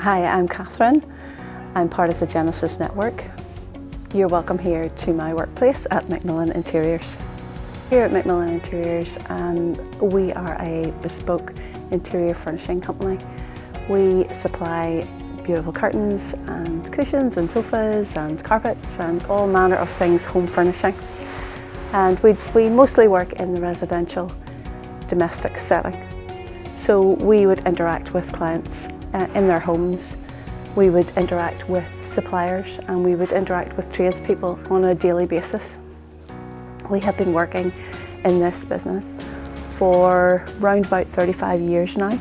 Hi, I'm Catherine. I'm part of the Genesis Network. You're welcome here to my workplace at McMillan Interiors. Here at McMillan Interiors, we are a bespoke interior furnishing company. We supply beautiful curtains and cushions and sofas and carpets and all manner of things home furnishing. And we mostly work in the residential domestic setting. So we would interact with clients in their homes. We would interact with suppliers and we would interact with tradespeople on a daily basis. We have been working in this business for around about 35 years now.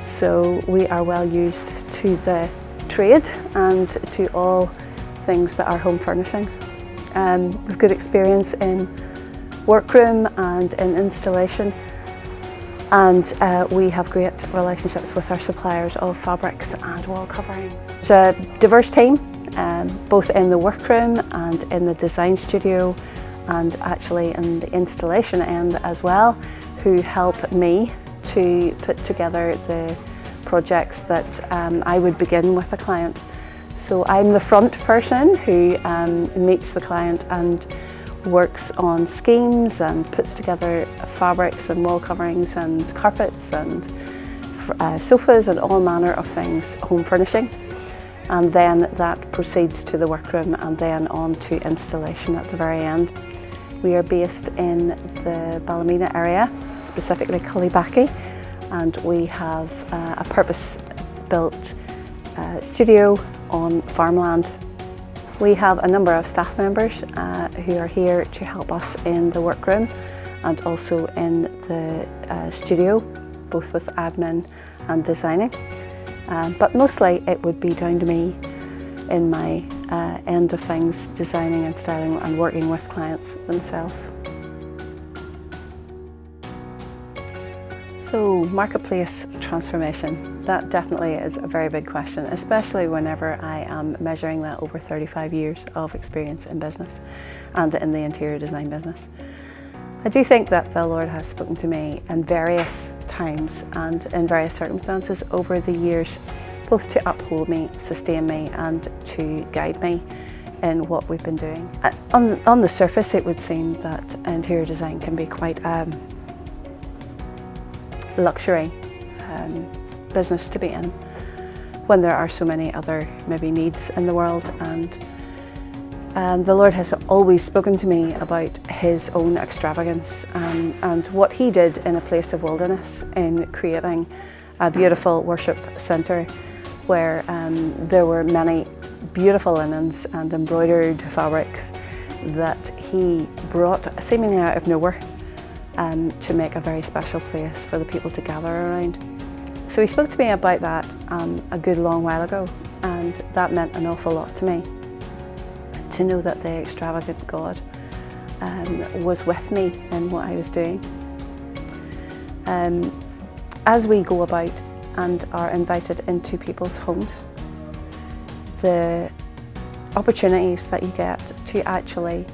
So we are well used to the trade and to all things that are home furnishings. We've good experience in workroom and in installation, and we have great relationships with our suppliers of fabrics and wall coverings. There's a diverse team, both in the workroom and in the design studio and actually in the installation end as well, who help me to put together the projects that I would begin with a client. So I'm the front person who meets the client and works on schemes and puts together fabrics and wall coverings and carpets and sofas and all manner of things home furnishing. And then that proceeds to the workroom and then on to installation at the very end. We are based in the Ballymena area, specifically Cullibackie, and we have a purpose-built studio on farmland. We have a number of staff members who are here to help us in the workroom and also in the studio, both with admin and designing. But mostly it would be down to me in my end of things, designing and styling and working with clients themselves. So marketplace transformation, that definitely is a very big question, especially whenever I am measuring that over 35 years of experience in business and in the interior design business. I do think that the Lord has spoken to me in various times and in various circumstances over the years, both to uphold me, sustain me and to guide me in what we've been doing. On the surface it would seem that interior design can be quite luxury business to be in when there are so many other maybe needs in the world, and the Lord has always spoken to me about His own extravagance and what He did in a place of wilderness in creating a beautiful worship centre where there were many beautiful linens and embroidered fabrics that He brought seemingly out of nowhere to make a very special place for the people to gather around. So He spoke to me about that a good long while ago, and that meant an awful lot to me, to know that the extravagant God was with me in what I was doing. As we go about and are invited into people's homes, the opportunities that you get to actually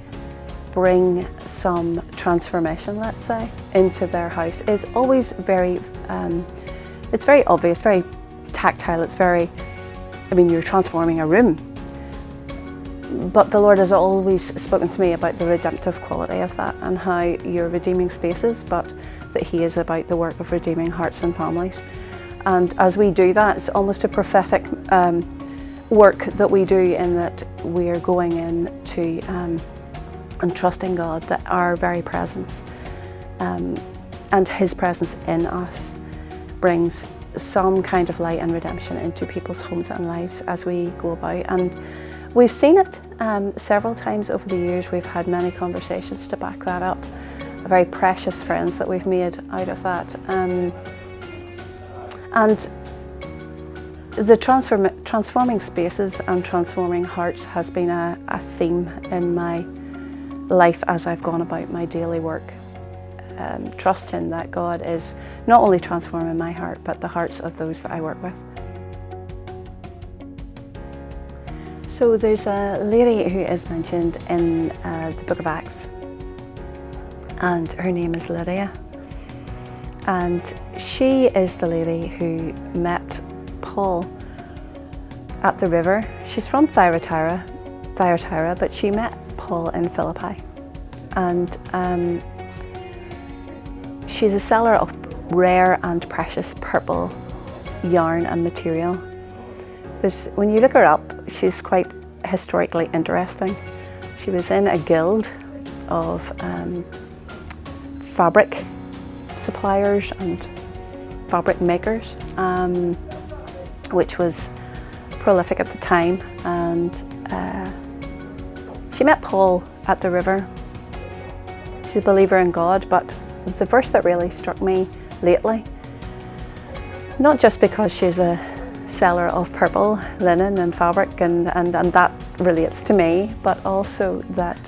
bring some transformation, let's say, into their house is always very, it's very obvious, very tactile, it's very, you're transforming a room. But the Lord has always spoken to me about the redemptive quality of that and how you're redeeming spaces, but that He is about the work of redeeming hearts and families. And as we do that, it's almost a prophetic work that we do, in that we are going into and trusting God that our very presence and His presence in us brings some kind of light and redemption into people's homes and lives as we go about. And we've seen it several times over the years. We've had many conversations to back that up, very precious friends that we've made out of that. And the transforming spaces and transforming hearts has been a theme in my life as I've gone about my daily work, trusting that God is not only transforming my heart, but the hearts of those that I work with. So there's a lady who is mentioned in the book of Acts, and her name is Lydia. And she is the lady who met Paul at the river. She's from Thyatira, but she met Paul in Philippi. And she's a seller of rare and precious purple yarn and material. When you look her up, she's quite historically interesting. She was in a guild of fabric suppliers and fabric makers, which was prolific at the time. And she met Paul at the river. She's a believer in God, but the verse that really struck me lately, not just because she's a seller of purple linen and fabric and that relates to me, but also that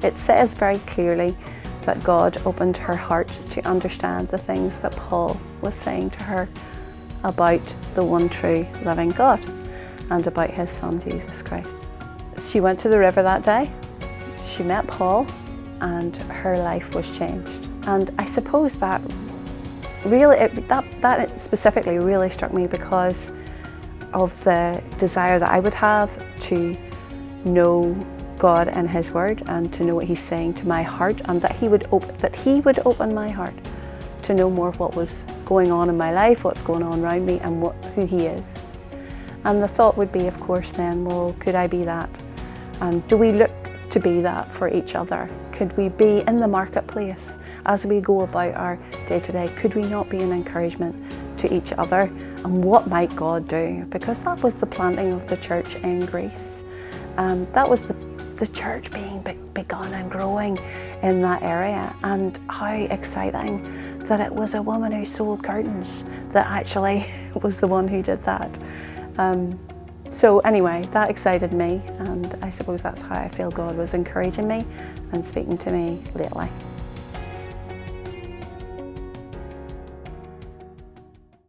it says very clearly that God opened her heart to understand the things that Paul was saying to her about the one true living God and about his son Jesus Christ. She went to the river that day, she met Paul, and her life was changed. And I suppose that really, that specifically really struck me because of the desire that I would have to know God and his word and to know what he's saying to my heart, and that he would open my heart to know more of what was going on in my life, what's going on around me, and who he is. And the thought would be, of course, then, well, could I be that? And do we look to be that for each other? Could we be in the marketplace as we go about our day-to-day? Could we not be an encouragement to each other? And what might God do? Because that was the planting of the church in Greece. That was the church being begun and growing in that area. And how exciting that it was a woman who sold curtains that actually was the one who did that. So anyway, that excited me, and I suppose that's how I feel God was encouraging me and speaking to me lately.